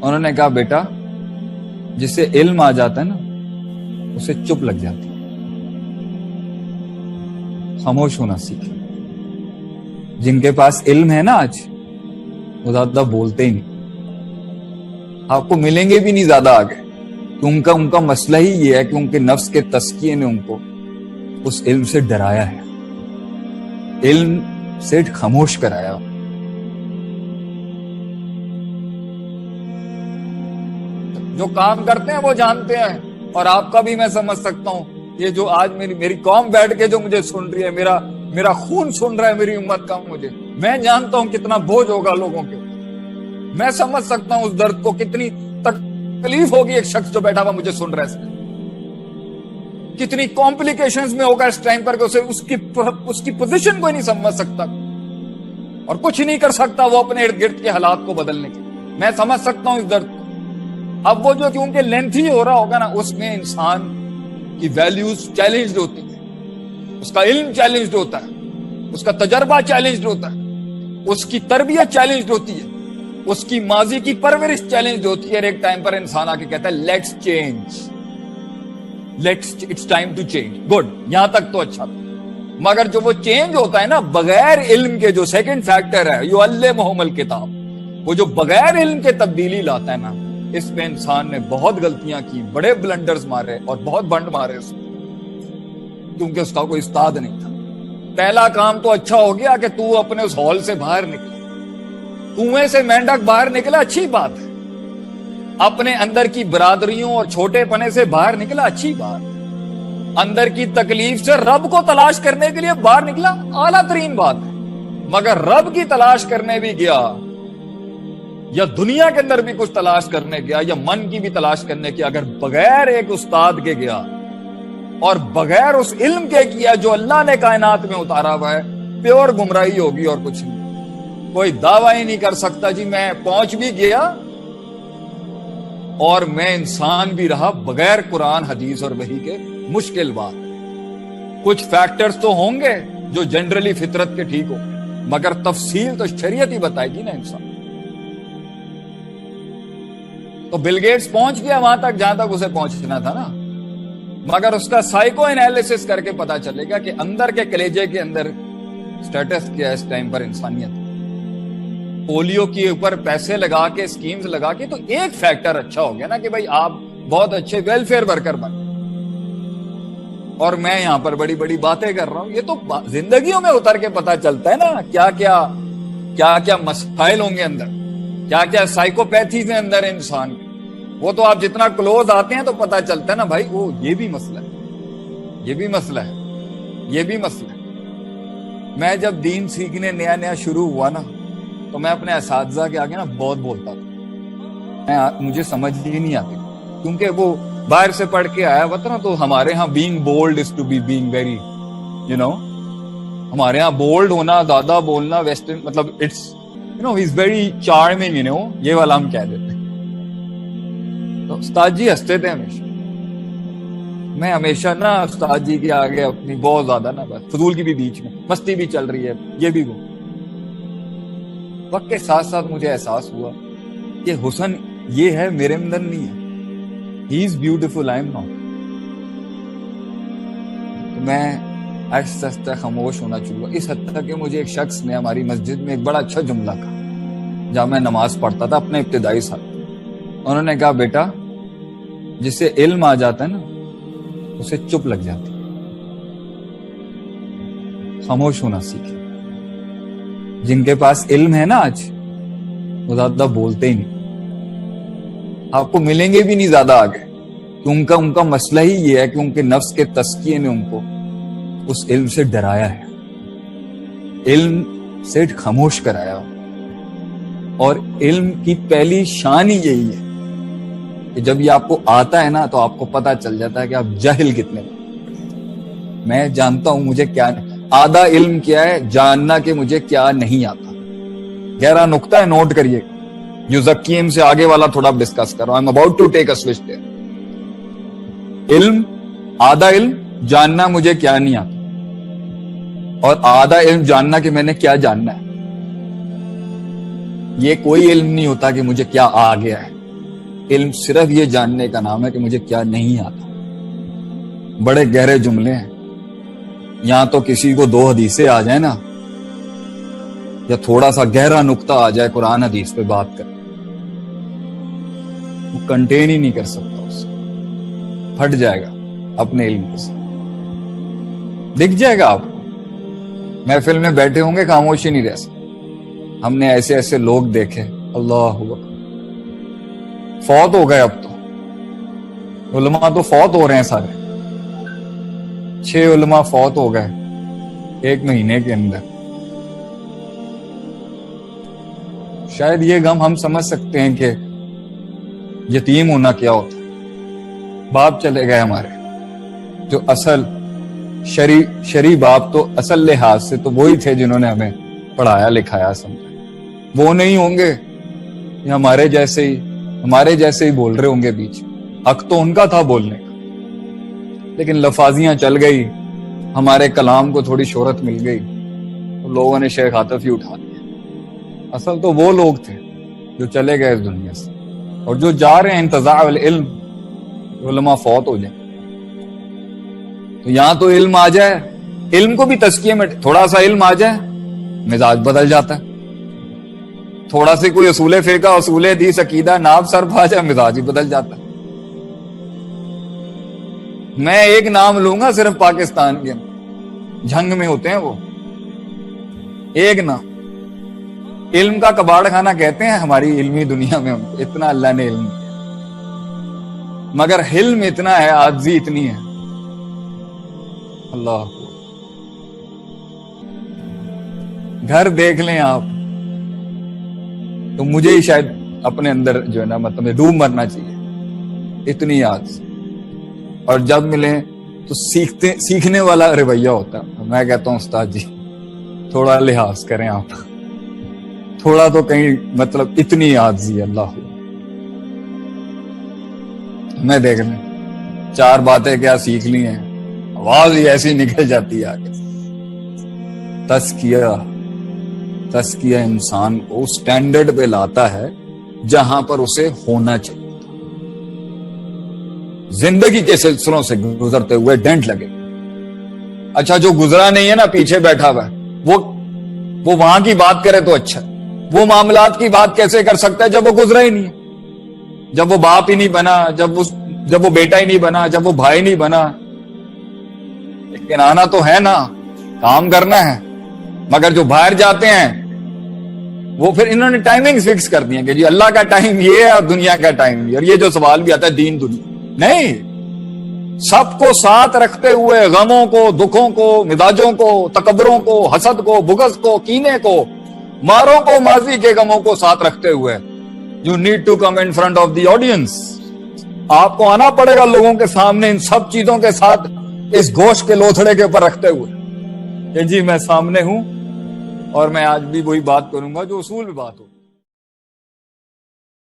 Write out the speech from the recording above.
انہوں نے کہا بیٹا جسے علم آ جاتا ہے نا اسے چپ لگ جاتی، خاموش ہونا سیکھ۔ جن کے پاس علم ہے نا آج وہ زیادہ بولتے ہی نہیں، آپ کو ملیں گے بھی نہیں زیادہ آگے، کہ ان کا مسئلہ ہی یہ ہے کہ ان کے نفس کے تزکیے نے ان کو اس علم سے ڈرایا ہے، علم سے خاموش کرایا۔ جو کام کرتے ہیں وہ جانتے ہیں، اور آپ کا بھی میں سمجھ سکتا ہوں، یہ جو آج میری قوم بیٹھ کے جو مجھے سن رہی ہے، میرا خون سن رہا ہے میری امت کا، میں جانتا ہوں کتنا بوجھ ہوگا لوگوں کے، میں سمجھ سکتا ہوں اس درد کو، کتنی تکلیف ہوگی ایک شخص جو بیٹھا ہوا مجھے سن رہا ہے، کتنی کمپلیکیشنز میں ہوگا اس ٹائم پر کہ اس کی پوزیشن کو ہی نہیں سمجھ سکتا اور کچھ نہیں کر سکتا وہ اپنے ارد گرد کے حالات کو بدلنے کے۔ میں سمجھ سکتا ہوں اس درد کو۔ اب وہ جو کیونکہ لینتھی ہو رہا ہوگا نا، اس میں انسان کی ویلیوز چیلنجڈ ہوتی ہے، اس کا علم چیلنجڈ ہوتا ہے، اس کا تجربہ چیلنجڈ ہوتا ہے، اس کی تربیت چیلنجڈ ہوتی ہے، اس کی ماضی کی پرورش چیلنجڈ ہوتی ہے، اور ایک ٹائم پر انسان آ کے کہتا ہے let's change, it's time to change. Good, یہاں تک تو اچھا تھا، مگر جو وہ چینج ہوتا ہے نا بغیر علم کے، جو سیکنڈ فیکٹر ہے یعلمہم الکتاب، وہ جو بغیر علم کے تبدیلی لاتا ہے نا، اس میں انسان نے بہت غلطیاں کی، بڑے بلنڈرز مارے اور بہت بنڈ مارے اس میں، کیونکہ اس کا کوئی استاد نہیں تھا۔ پہلا کام تو اچھا ہو گیا کہ تو اپنے اس ہال سے باہر نکلا، کنویں سے مینڈک باہر نکلا، اچھی بات ہے، اپنے اندر کی برادریوں اور چھوٹے پنے سے باہر نکلا، اچھی بات، اندر کی تکلیف سے رب کو تلاش کرنے کے لیے باہر نکلا، اعلیٰ ترین بات ہے۔ مگر رب کی تلاش کرنے بھی گیا، یا دنیا کے اندر بھی کچھ تلاش کرنے گیا، یا من کی بھی تلاش کرنے کی، اگر بغیر ایک استاد کے گیا اور بغیر اس علم کے کیا جو اللہ نے کائنات میں اتارا ہوا ہے، پیور گمراہی ہوگی اور کچھ نہیں۔ کوئی دعویٰ ہی نہیں کر سکتا جی میں پہنچ بھی گیا اور میں انسان بھی رہا بغیر قرآن حدیث اور وحی کے، مشکل بات۔ کچھ فیکٹرز تو ہوں گے جو جنرلی فطرت کے ٹھیک ہو، مگر تفصیل تو شریعت ہی بتائے گی نا انسان۔ تو بل گیٹس پہنچ گیا وہاں تک جہاں تک اسے پہنچنا تھا نا، مگر اس کا سائیکو انالیسس کر کے پتا چلے گا کہ اندر کے کلیجے کے اندر سٹیٹس کیا ہے اس ٹائم پر انسانیت۔ پولیو کے اوپر پیسے لگا کے، اسکیمز لگا کے، تو ایک فیکٹر اچھا ہو گیا نا کہ بھائی آپ بہت اچھے ویلفیئر ورکر بن، اور میں یہاں پر بڑی بڑی باتیں کر رہا ہوں۔ یہ تو زندگیوں میں اتر کے پتا چلتا ہے نا کیا کیا مسائل ہوں گے اندر، کیا کیا سائیکوپیتھیز ہیں اندر انسان کے۔ وہ تو آپ جتنا کلوز آتے ہیں تو پتا چلتا ہے نا بھائی، وہ یہ بھی مسئلہ ہے، یہ بھی مسئلہ ہے، یہ بھی مسئلہ ہے۔ میں جب دین سیکھنے نیا شروع ہوا نا، تو میں اپنے اساتذہ کے آگے نا بہت بولتا تھا، مجھے سمجھ ہی نہیں آتی، کیونکہ وہ باہر سے پڑھ کے آیا ہوا تھا نا، تو ہمارے ہاں being bold is to be being very ہمارے ہاں بولڈ ہونا، زیادہ بولنا ویسٹرن، مطلب it's he is very charming, یہ والا ہم کہہ دیتے ہیں۔ تو استاد جی ہنستے تھے ہمیشہ، میں ہمیشہ نا استاد جی کے آگے اپنی بہت زیادہ نا بس فضول کی بھی بیچ میں مستی بھی چل رہی ہے، یہ بھی وہ۔ وقت کے ساتھ ساتھ مجھے احساس ہوا کہ حسن یہ ہے میرے اندر نہیں ہے، he is beautiful, I am not. تو میں آہستہ آہستہ خاموش ہونا چاہوں گا، اس حد تک کہ مجھے ایک شخص نے ہماری مسجد میں ایک بڑا اچھا جملہ کہا جب میں نماز پڑھتا تھا اپنے ابتدائی سال۔ انہوں نے کہا بیٹا جسے علم آ جاتا ہے نا اسے چپ لگ جاتی، خاموش ہونا سیکھے۔ جن کے پاس علم ہے نا آج وہ زیادہ بولتے ہی نہیں، آپ کو ملیں گے بھی نہیں زیادہ آگے، کہ ان کا مسئلہ ہی یہ ہے کہ ان کے نفس کے تزکیے نے ان کو اس علم سے ڈرایا ہے، علم سے خاموش کرایا۔ اور علم کی پہلی شان ہی یہی ہے کہ جب یہ آپ کو آتا ہے نا تو آپ کو پتا چل جاتا ہے کہ آپ جاہل کتنے۔ میں جانتا ہوں مجھے کیا، آدھا علم کیا ہے، جاننا کہ مجھے کیا نہیں آتا۔ گہرا نقطہ ہے، نوٹ کریے، یوزکیم سے آگے والا تھوڑا ڈسکس کر رہا ہوں۔ I'm about to take a switch there۔ علم، آدھا علم جاننا مجھے کیا نہیں آتا، اور آدھا علم جاننا کہ میں نے کیا جاننا ہے۔ یہ کوئی علم نہیں ہوتا کہ مجھے کیا آ گیا ہے، علم صرف یہ جاننے کا نام ہے کہ مجھے کیا نہیں آتا. بڑے گہرے جملے ہیں. یہاں تو کسی کو 2 حدیثیں آ جائیں نا, یا تھوڑا سا گہرا نقطہ آ جائے قرآن حدیث پہ بات کر, وہ کنٹین ہی نہیں کر سکتا, اس پھٹ جائے گا اپنے علم کے ساتھ. دکھ جائے گا آپ کو, محفل میں بیٹھے ہوں گے خاموشی نہیں رہ سکتے. ہم نے ایسے ایسے لوگ دیکھے, اللہ اکبر, فوت ہو گئے. اب تو علماء تو فوت ہو رہے ہیں سارے. 6 علماء فوت ہو گئے 1 مہینے کے اندر. شاید یہ غم ہم سمجھ سکتے ہیں کہ یتیم ہونا کیا ہوتا ہے. باپ چلے گئے ہمارے, جو اصل شرعی باپ تو اصل لحاظ سے تو وہی تھے جنہوں نے ہمیں پڑھایا لکھایا سمجھایا. وہ نہیں ہوں گے, یہ ہمارے جیسے ہی بول رہے ہوں گے بیچ. حق تو ان کا تھا بولنے کا, لیکن لفاظیاں چل گئی, ہمارے کلام کو تھوڑی شہرت مل گئی, تو لوگوں نے شیخ عاطف ہی اٹھا دیا. اصل تو وہ لوگ تھے جو چلے گئے اس دنیا سے, اور جو جا رہے ہیں انتزاع العلم, علماء فوت ہو جائیں. تو یہاں تو علم آ جائے, علم کو بھی تزکیے میں تھوڑا سا علم آ جائے, مزاج بدل جاتا ہے. تھوڑا سے کوئی اصول فقہ, اصول حدیث, عقیدہ, ناب سر پا جائے, مزاج ہی بدل جاتا ہے. میں ایک نام لوں گا صرف پاکستان کے, جھنگ میں ہوتے ہیں وہ, ایک نام, علم کا کباڑ خانہ کہتے ہیں ہماری علمی دنیا میں ان کو. اتنا اللہ نے علم دیا, مگر حلم اتنا ہے, عاجزی اتنی ہے. اللہ گھر دیکھ لیں آپ تو مجھے ہی شاید اپنے اندر جو ہے نا مطلب ڈوب مرنا چاہیے, اتنی یاد. اور جب ملیں تو سیکھنے والا رویہ ہوتا ہے. میں کہتا ہوں استاد جی تھوڑا لحاظ کریں آپ, تھوڑا تو کہیں مطلب اتنی عاجزی. اللہ میں دیکھ لیں 4 باتیں کیا سیکھ لی ہیں, آواز ہی ایسی نکل جاتی ہے آگے. تزکیہ انسان کو سٹینڈرڈ پہ لاتا ہے جہاں پر اسے ہونا چاہیے. زندگی کے سلسلوں سے گزرتے ہوئے ڈینٹ لگے. اچھا جو گزرا نہیں ہے نا, پیچھے بیٹھا ہوا ہے, وہ وہاں کی بات کرے تو اچھا. وہ معاملات کی بات کیسے کر سکتا ہے جب وہ گزرا ہی نہیں ہے, جب وہ باپ ہی نہیں بنا, جب وہ بیٹا ہی نہیں بنا, جب وہ بھائی نہیں بنا. لیکن آنا تو ہے نا, کام کرنا ہے. مگر جو باہر جاتے ہیں وہ پھر انہوں نے ٹائمنگ فکس کر دی ہیں کہ جی اللہ کا ٹائم یہ ہے اور دنیا کا ٹائم یہ. اور یہ جو سوال بھی آتا ہے دین دنیا, نہیں, سب کو ساتھ رکھتے ہوئے, غموں کو, دکھوں کو, مزاجوں کو, تکبروں کو, حسد کو, بغض کو, کینے کو, ماروں کو, ماضی کے غموں کو ساتھ رکھتے ہوئے you need to come in front of the audience. آپ کو آنا پڑے گا لوگوں کے سامنے ان سب چیزوں کے ساتھ, اس گوشت کے لوتھڑے کے اوپر رکھتے ہوئے کہ جی میں سامنے ہوں اور میں آج بھی وہی بات کروں گا جو اصول میں بات ہو.